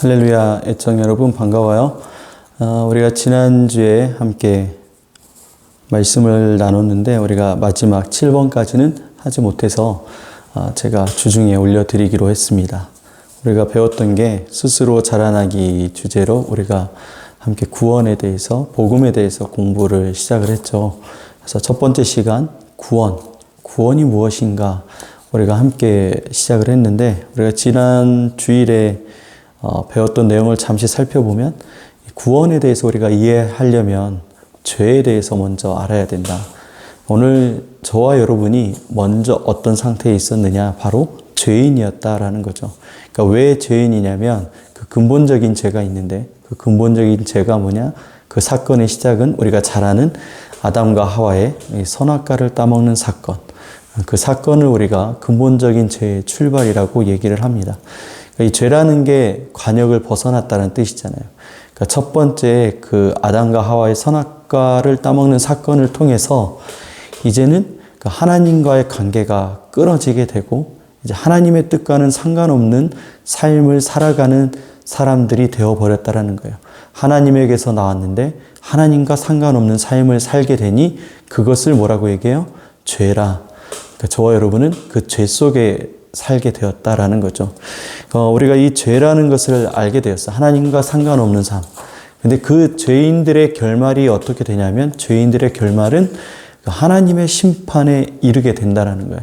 할렐루야, 애청 여러분 반가워요. 우리가 지난주에 함께 말씀을 나눴는데 우리가 마지막 7번까지는 하지 못해서 제가 주중에 올려드리기로 했습니다. 우리가 배웠던 게 스스로 자라나기 주제로 우리가 함께 구원에 대해서, 복음에 대해서 공부를 시작을 했죠. 그래서 첫 번째 시간, 구원이 무엇인가 우리가 함께 시작을 했는데, 우리가 지난 주일에 배웠던 내용을 잠시 살펴보면 구원에 대해서 우리가 이해하려면 죄에 대해서 먼저 알아야 된다. 오늘 저와 여러분이 먼저 어떤 상태에 있었느냐, 바로 죄인이었다라는 거죠. 그러니까 왜 죄인이냐면 그 근본적인 죄가 있는데, 그 근본적인 죄가 뭐냐? 그 사건의 시작은 우리가 잘 아는 아담과 하와의 선악과를 따먹는 사건, 그 사건을 우리가 근본적인 죄의 출발이라고 얘기를 합니다. 이 죄라는 게 관역을 벗어났다는 뜻이잖아요. 그러니까 첫 번째 그 아담과 하와의 선악과를 따먹는 사건을 통해서 이제는 그 하나님과의 관계가 끊어지게 되고, 이제 하나님의 뜻과는 상관없는 삶을 살아가는 사람들이 되어버렸다라는 거예요. 하나님에게서 나왔는데 하나님과 상관없는 삶을 살게 되니 그것을 뭐라고 얘기해요? 죄라. 그러니까 저와 여러분은 그 죄 속에 살게 되었다라는 거죠. 우리가 이 죄라는 것을 알게 되었어요. 하나님과 상관없는 삶. 근데 그 죄인들의 결말이 어떻게 되냐면, 죄인들의 결말은 하나님의 심판에 이르게 된다라는 거예요.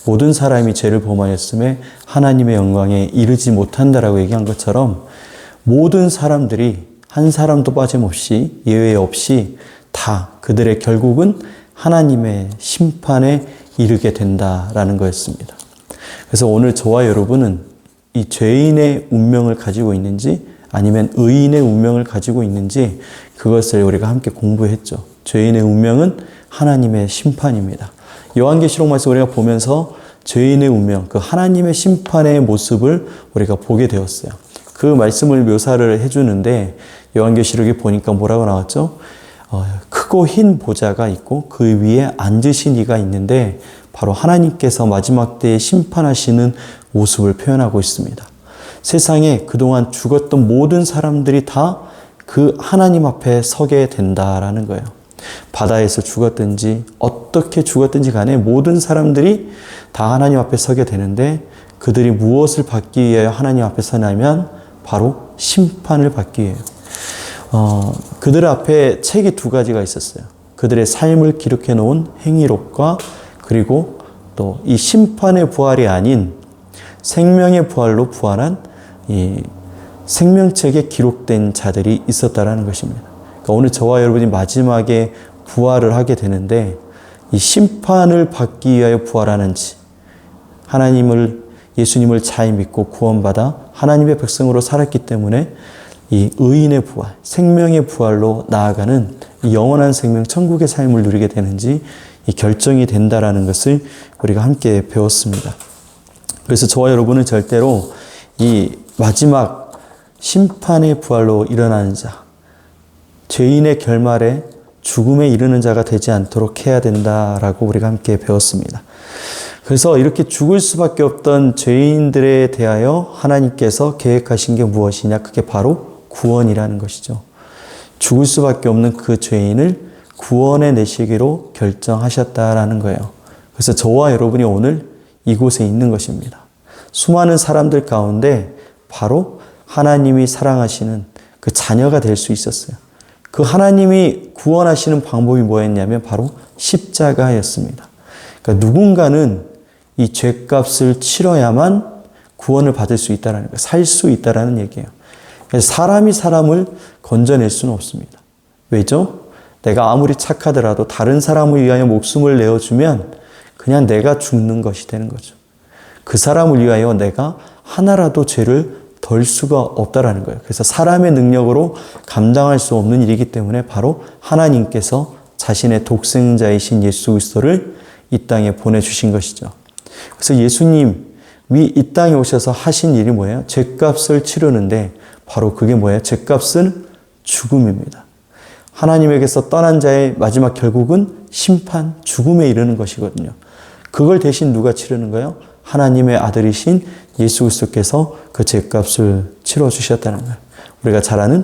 모든 사람이 죄를 범하였음에 하나님의 영광에 이르지 못한다라고 얘기한 것처럼, 모든 사람들이 한 사람도 빠짐없이, 예외 없이 다 그들의 결국은 하나님의 심판에 이르게 된다라는 거였습니다. 그래서 오늘 저와 여러분은 이 죄인의 운명을 가지고 있는지 아니면 의인의 운명을 가지고 있는지, 그것을 우리가 함께 공부했죠. 죄인의 운명은 하나님의 심판입니다. 요한계시록 말씀 우리가 보면서 죄인의 운명, 그 하나님의 심판의 모습을 우리가 보게 되었어요. 그 말씀을 묘사를 해주는데, 요한계시록에 보니까 뭐라고 나왔죠? 크고 흰 보좌가 있고 그 위에 앉으신 이가 있는데, 바로 하나님께서 마지막 때에 심판하시는 모습을 표현하고 있습니다. 세상에 그동안 죽었던 모든 사람들이 다 그 하나님 앞에 서게 된다라는 거예요. 바다에서 죽었든지 어떻게 죽었든지 간에 모든 사람들이 다 하나님 앞에 서게 되는데, 그들이 무엇을 받기 위하여 하나님 앞에 서냐면 바로 심판을 받기 위해요. 그들 앞에 책이 두 가지가 있었어요. 그들의 삶을 기록해 놓은 행위록과, 그리고 또 이 심판의 부활이 아닌 생명의 부활로 부활한 이 생명책에 기록된 자들이 있었다라는 것입니다. 그러니까 오늘 저와 여러분이 마지막에 부활을 하게 되는데, 이 심판을 받기 위하여 부활하는지, 예수님을 잘 믿고 구원받아 하나님의 백성으로 살았기 때문에 이 의인의 부활, 생명의 부활로 나아가는 이 영원한 생명, 천국의 삶을 누리게 되는지 이 결정이 된다라는 것을 우리가 함께 배웠습니다. 그래서 저와 여러분은 절대로 이 마지막 심판의 부활로 일어나는 자, 죄인의 결말에 죽음에 이르는 자가 되지 않도록 해야 된다라고 우리가 함께 배웠습니다. 그래서 이렇게 죽을 수밖에 없던 죄인들에 대하여 하나님께서 계획하신 게 무엇이냐? 그게 바로 구원이라는 것이죠. 죽을 수밖에 없는 그 죄인을 구원해 내시기로 결정하셨다라는 거예요. 그래서 저와 여러분이 오늘 이곳에 있는 것입니다. 수많은 사람들 가운데 바로 하나님이 사랑하시는 그 자녀가 될 수 있었어요. 그 하나님이 구원하시는 방법이 뭐였냐면 바로 십자가였습니다. 그러니까 누군가는 이 죄값을 치러야만 구원을 받을 수 있다는 거예요. 살 수 있다는 얘기예요. 그래서 사람이 사람을 건져낼 수는 없습니다. 왜죠? 내가 아무리 착하더라도 다른 사람을 위하여 목숨을 내어주면 그냥 내가 죽는 것이 되는 거죠. 그 사람을 위하여 내가 하나라도 죄를 덜 수가 없다라는 거예요. 그래서 사람의 능력으로 감당할 수 없는 일이기 때문에 바로 하나님께서 자신의 독생자이신 예수 그리스도를 이 땅에 보내주신 것이죠. 그래서 예수님이 이 땅에 오셔서 하신 일이 뭐예요? 죄값을 치르는데, 바로 그게 뭐예요? 죄값은 죽음입니다. 하나님에게서 떠난 자의 마지막 결국은 심판, 죽음에 이르는 것이거든요. 그걸 대신 누가 치르는 거예요? 하나님의 아들이신 예수 그리스도께서 그 죄값을 치러주셨다는 거예요. 우리가 잘 아는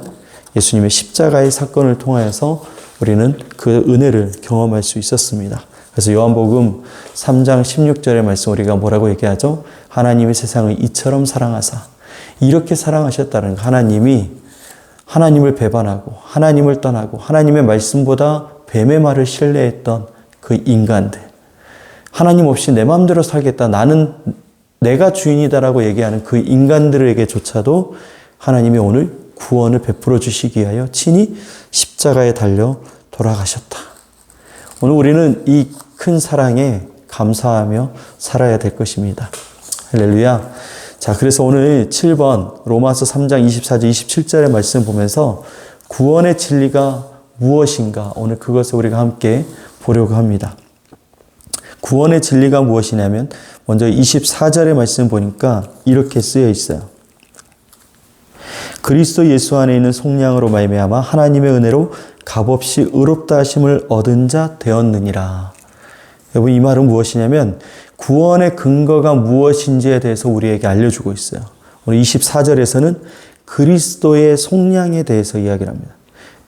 예수님의 십자가의 사건을 통하여서 우리는 그 은혜를 경험할 수 있었습니다. 그래서 요한복음 3장 16절의 말씀 우리가 뭐라고 얘기하죠? 하나님이 세상을 이처럼 사랑하사, 이렇게 사랑하셨다는 거. 하나님을 배반하고 하나님을 떠나고 하나님의 말씀보다 뱀의 말을 신뢰했던 그 인간들, 하나님 없이 내 마음대로 살겠다, 나는 내가 주인이다라고 얘기하는 그 인간들에게조차도 하나님이 오늘 구원을 베풀어 주시기 위하여 친히 십자가에 달려 돌아가셨다. 오늘 우리는 이 큰 사랑에 감사하며 살아야 될 것입니다. 할렐루야. 자, 그래서 오늘 7번 로마서 3장 24절 27절의 말씀 보면서 구원의 진리가 무엇인가, 오늘 그것을 우리가 함께 보려고 합니다. 구원의 진리가 무엇이냐면 먼저 24절의 말씀 보니까 이렇게 쓰여 있어요. 그리스도 예수 안에 있는 속량으로 말미암아 하나님의 은혜로 값없이 의롭다 하심을 얻은 자 되었느니라. 여러분, 이 말은 무엇이냐면 구원의 근거가 무엇인지에 대해서 우리에게 알려주고 있어요. 오늘 24절에서는 그리스도의 속량에 대해서 이야기를 합니다.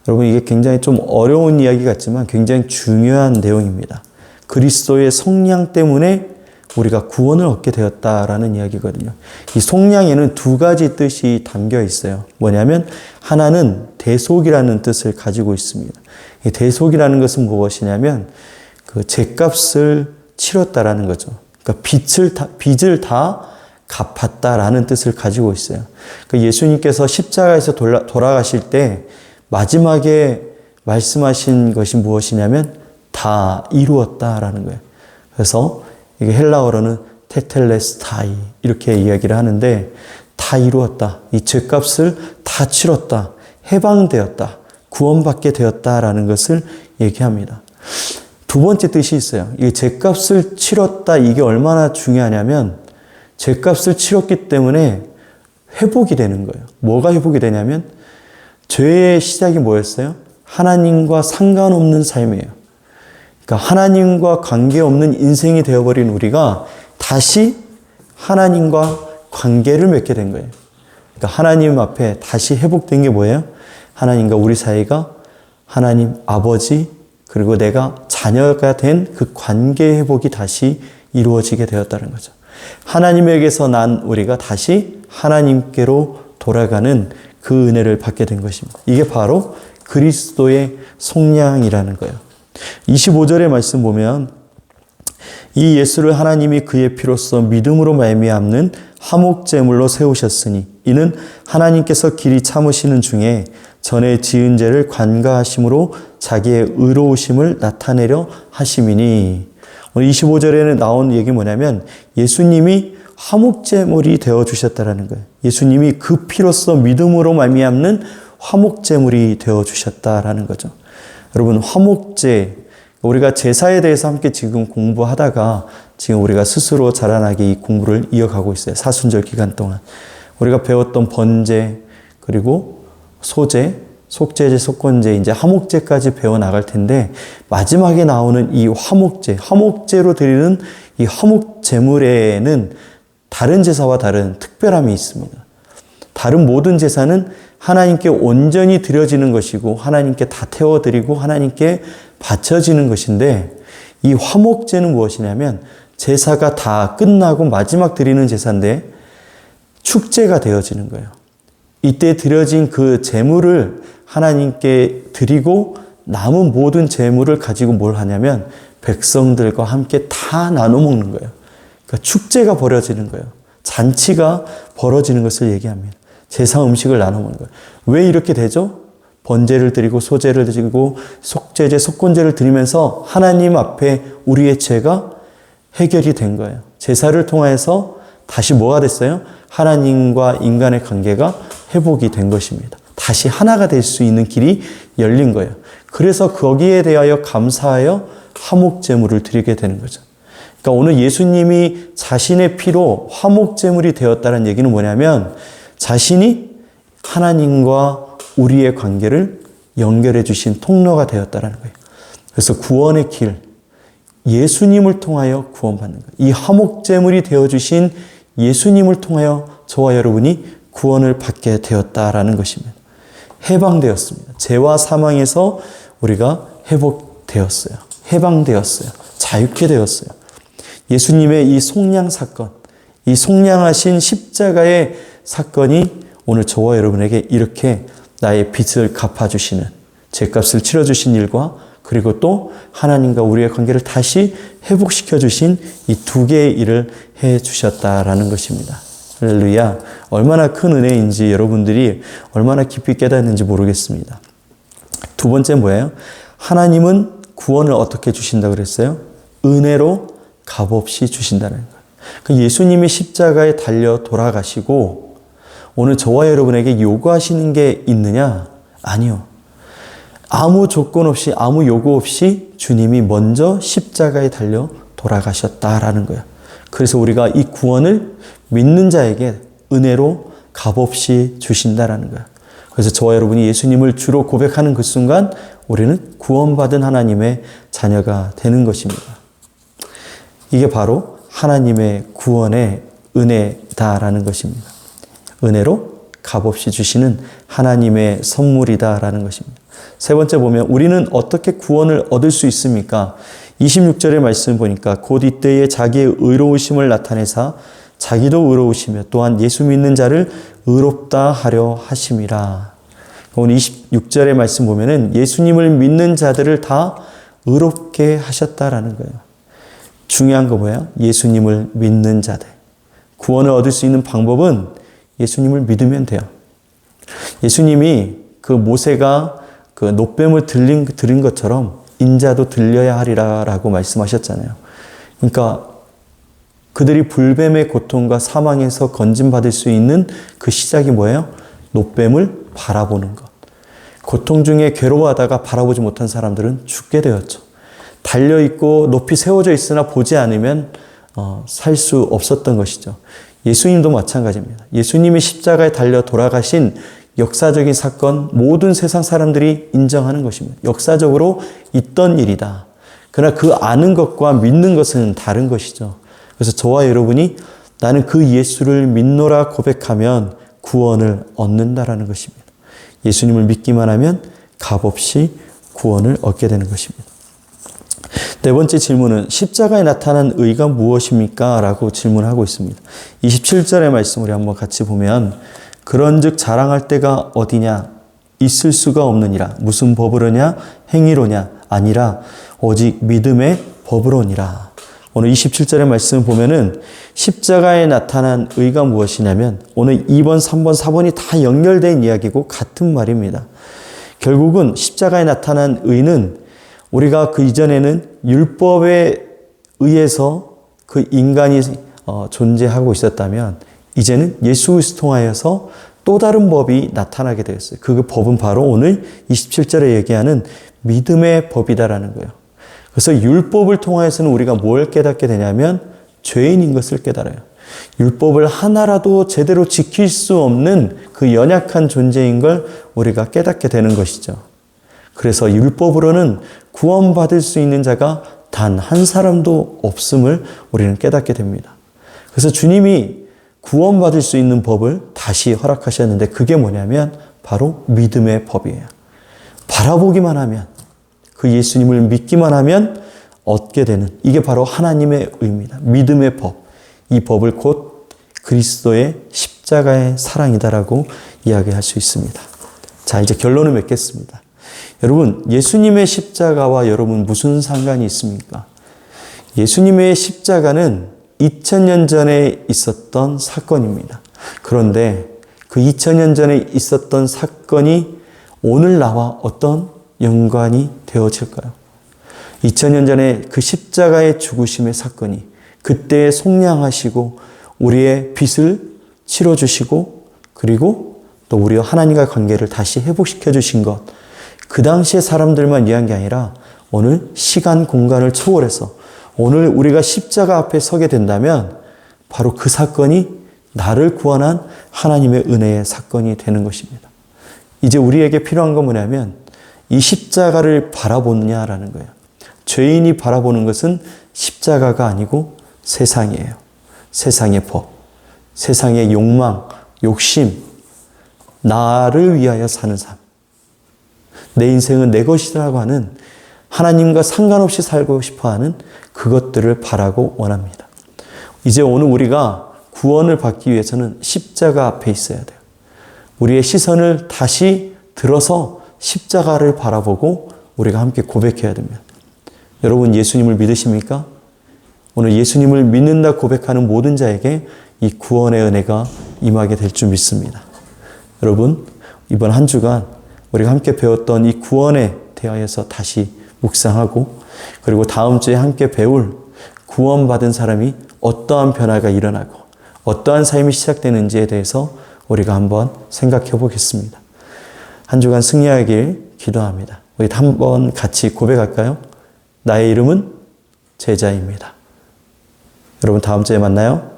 여러분, 이게 굉장히 좀 어려운 이야기 같지만 굉장히 중요한 내용입니다. 그리스도의 속량 때문에 우리가 구원을 얻게 되었다라는 이야기거든요. 이 속량에는 두 가지 뜻이 담겨 있어요. 뭐냐면 하나는 대속이라는 뜻을 가지고 있습니다. 이 대속이라는 것은 무엇이냐면 그 죄값을 치렀다라는 거죠. 그러니까 빚을 다 갚았다라는 뜻을 가지고 있어요. 그러니까 예수님께서 십자가에서 돌아가실 때 마지막에 말씀하신 것이 무엇이냐면 다 이루었다라는 거예요. 그래서 이게 헬라어로는 테텔레스타이 이렇게 이야기를 하는데, 다 이루었다. 이 죄값을 다 치렀다. 해방되었다. 구원받게 되었다라는 것을 얘기합니다. 두 번째 뜻이 있어요. 이 죄값을 치렀다. 이게 얼마나 중요하냐면 죄값을 치렀기 때문에 회복이 되는 거예요. 뭐가 회복이 되냐면 죄의 시작이 뭐였어요? 하나님과 상관없는 삶이에요. 그러니까 하나님과 관계없는 인생이 되어버린 우리가 다시 하나님과 관계를 맺게 된 거예요. 그러니까 하나님 앞에 다시 회복된 게 뭐예요? 하나님과 우리 사이가 하나님 아버지 그리고 내가 자녀가 된 그 관계 회복이 다시 이루어지게 되었다는 거죠. 하나님에게서 난 우리가 다시 하나님께로 돌아가는 그 은혜를 받게 된 것입니다. 이게 바로 그리스도의 속량이라는 거예요. 25절의 말씀 보면 이 예수를 하나님이 그의 피로써 믿음으로 말미암는 화목제물로 세우셨으니 이는 하나님께서 길이 참으시는 중에 전에 지은 죄를 관가하심으로 자기의 의로우심을 나타내려 하심이니. 오늘 25절에는 나온 얘기 뭐냐면 예수님이 화목제물이 되어주셨다라는 거예요. 예수님이 그 피로써 믿음으로 말미암는 화목제물이 되어주셨다라는 거죠. 여러분, 화목제, 우리가 제사에 대해서 함께 지금 공부하다가 지금 우리가 스스로 자라나게 이 공부를 이어가고 있어요. 사순절 기간 동안. 우리가 배웠던 번제, 그리고 소제, 속죄제, 속건제, 이제 화목제까지 배워나갈 텐데 마지막에 나오는 이 화목제로 드리는 이 화목제물에는 다른 제사와 다른 특별함이 있습니다. 다른 모든 제사는 하나님께 온전히 드려지는 것이고 하나님께 다 태워드리고 하나님께 바쳐지는 것인데 이 화목제는 무엇이냐면 제사가 다 끝나고 마지막 드리는 제사인데 축제가 되어지는 거예요. 이때 드려진 그 제물을 하나님께 드리고 남은 모든 제물을 가지고 뭘 하냐면 백성들과 함께 다 나눠 먹는 거예요. 그러니까 축제가 벌어지는 거예요. 잔치가 벌어지는 것을 얘기합니다. 제사 음식을 나눠 먹는 거예요. 왜 이렇게 되죠? 번제를 드리고 소제를 드리고 속죄제, 속건제를 드리면서 하나님 앞에 우리의 죄가 해결이 된 거예요. 제사를 통해서 다시 뭐가 됐어요? 하나님과 인간의 관계가 회복이 된 것입니다. 다시 하나가 될 수 있는 길이 열린 거예요. 그래서 거기에 대하여 감사하여 화목제물을 드리게 되는 거죠. 그러니까 오늘 예수님이 자신의 피로 화목제물이 되었다는 얘기는 뭐냐면 자신이 하나님과 우리의 관계를 연결해 주신 통로가 되었다는 거예요. 그래서 구원의 길, 예수님을 통하여 구원받는 거예요. 이 화목제물이 되어주신 예수님을 통하여 저와 여러분이 구원을 받게 되었다라는 것입니다. 해방되었습니다. 죄와 사망에서 우리가 회복되었어요. 해방되었어요. 자유케 되었어요. 예수님의 이 속량 사건, 이 속량하신 십자가의 사건이 오늘 저와 여러분에게 이렇게 나의 빚을 갚아주시는, 죄값을 치러주신 일과 그리고 또 하나님과 우리의 관계를 다시 회복시켜 주신 이 두 개의 일을 해 주셨다라는 것입니다. 할렐루야. 얼마나 큰 은혜인지 여러분들이 얼마나 깊이 깨닫는지 모르겠습니다. 두 번째 뭐예요? 하나님은 구원을 어떻게 주신다고 그랬어요? 은혜로 값없이 주신다는 거예요. 그 예수님이 십자가에 달려 돌아가시고 오늘 저와 여러분에게 요구하시는 게 있느냐? 아니요. 아무 조건 없이, 아무 요구 없이 주님이 먼저 십자가에 달려 돌아가셨다라는 거예요. 그래서 우리가 이 구원을 믿는 자에게 은혜로 값없이 주신다라는 거예요. 그래서 저와 여러분이 예수님을 주로 고백하는 그 순간 우리는 구원받은 하나님의 자녀가 되는 것입니다. 이게 바로 하나님의 구원의 은혜다라는 것입니다. 은혜로 값없이 주시는 하나님의 선물이다라는 것입니다. 세 번째 보면 우리는 어떻게 구원을 얻을 수 있습니까? 26절의 말씀을 보니까 곧 이때에 자기의 의로우심을 나타내사 자기도 의로우시며 또한 예수 믿는 자를 의롭다 하려 하심이라. 오늘 26절의 말씀 보면은 예수님을 믿는 자들을 다 의롭게 하셨다라는 거예요. 중요한 거 뭐예요? 예수님을 믿는 자들. 구원을 얻을 수 있는 방법은 예수님을 믿으면 돼요. 예수님이 그 모세가 그 놋뱀을 들린 것처럼 인자도 들려야 하리라라고 말씀하셨잖아요. 그러니까 그들이 불뱀의 고통과 사망에서 건진받을 수 있는 그 시작이 뭐예요? 놋뱀을 바라보는 것. 고통 중에 괴로워하다가 바라보지 못한 사람들은 죽게 되었죠. 달려있고 높이 세워져 있으나 보지 않으면 살 수 없었던 것이죠. 예수님도 마찬가지입니다. 예수님이 십자가에 달려 돌아가신 역사적인 사건, 모든 세상 사람들이 인정하는 것입니다. 역사적으로 있던 일이다. 그러나 그 아는 것과 믿는 것은 다른 것이죠. 그래서 저와 여러분이 나는 그 예수를 믿노라 고백하면 구원을 얻는다라는 것입니다. 예수님을 믿기만 하면 값없이 구원을 얻게 되는 것입니다. 네 번째 질문은 십자가에 나타난 의가 무엇입니까? 라고 질문하고 있습니다. 27절의 말씀 우리 한번 같이 보면 그런즉 자랑할 때가 어디냐? 있을 수가 없느니라. 무슨 법으로냐? 행위로냐? 아니라 오직 믿음의 법으로니라. 오늘 27절의 말씀을 보면은 십자가에 나타난 의가 무엇이냐면 오늘 2번, 3번, 4번이 다 연결된 이야기고 같은 말입니다. 결국은 십자가에 나타난 의는 우리가 그 이전에는 율법에 의해서 그 인간이 존재하고 있었다면 이제는 예수 그리스도 통하여서 또 다른 법이 나타나게 되었어요. 그 법은 바로 오늘 27절에 얘기하는 믿음의 법이다라는 거예요. 그래서 율법을 통하여서는 우리가 뭘 깨닫게 되냐면 죄인인 것을 깨달아요. 율법을 하나라도 제대로 지킬 수 없는 그 연약한 존재인 걸 우리가 깨닫게 되는 것이죠. 그래서 율법으로는 구원받을 수 있는 자가 단 한 사람도 없음을 우리는 깨닫게 됩니다. 그래서 주님이 구원받을 수 있는 법을 다시 허락하셨는데 그게 뭐냐면 바로 믿음의 법이에요. 바라보기만 하면 그 예수님을 믿기만 하면 얻게 되는 이게 바로 하나님의 의입니다. 믿음의 법. 이 법을 곧 그리스도의 십자가의 사랑이다라고 이야기할 수 있습니다. 자, 이제 결론을 맺겠습니다. 여러분, 예수님의 십자가와 여러분 무슨 상관이 있습니까? 예수님의 십자가는 2000년 전에 있었던 사건입니다. 그런데 그 2000년 전에 있었던 사건이 오늘 나와 어떤 연관이 되어질까요? 2000년 전에 그 십자가의 죽으심의 사건이 그때 속량하시고 우리의 빚을 치러주시고 그리고 또 우리와 하나님과의 관계를 다시 회복시켜 주신 것, 그 당시의 사람들만 위한 게 아니라 오늘 시간 공간을 초월해서 오늘 우리가 십자가 앞에 서게 된다면 바로 그 사건이 나를 구원한 하나님의 은혜의 사건이 되는 것입니다. 이제 우리에게 필요한 건 뭐냐면 이 십자가를 바라보느냐라는 거예요. 죄인이 바라보는 것은 십자가가 아니고 세상이에요. 세상의 법, 세상의 욕망, 욕심, 나를 위하여 사는 삶. 내 인생은 내 것이라고 하는 하나님과 상관없이 살고 싶어하는 그것들을 바라고 원합니다. 이제 오늘 우리가 구원을 받기 위해서는 십자가 앞에 있어야 돼요. 우리의 시선을 다시 들어서 십자가를 바라보고 우리가 함께 고백해야 됩니다. 여러분 예수님을 믿으십니까? 오늘 예수님을 믿는다 고백하는 모든 자에게 이 구원의 은혜가 임하게 될 줄 믿습니다. 여러분 이번 한 주간 우리가 함께 배웠던 이 구원에 대하여서 다시 묵상하고 그리고 다음 주에 함께 배울 구원받은 사람이 어떠한 변화가 일어나고 어떠한 삶이 시작되는지에 대해서 우리가 한번 생각해 보겠습니다. 한 주간 승리하길 기도합니다. 우리 한번 같이 고백할까요? 나의 이름은 제자입니다. 여러분 다음 주에 만나요.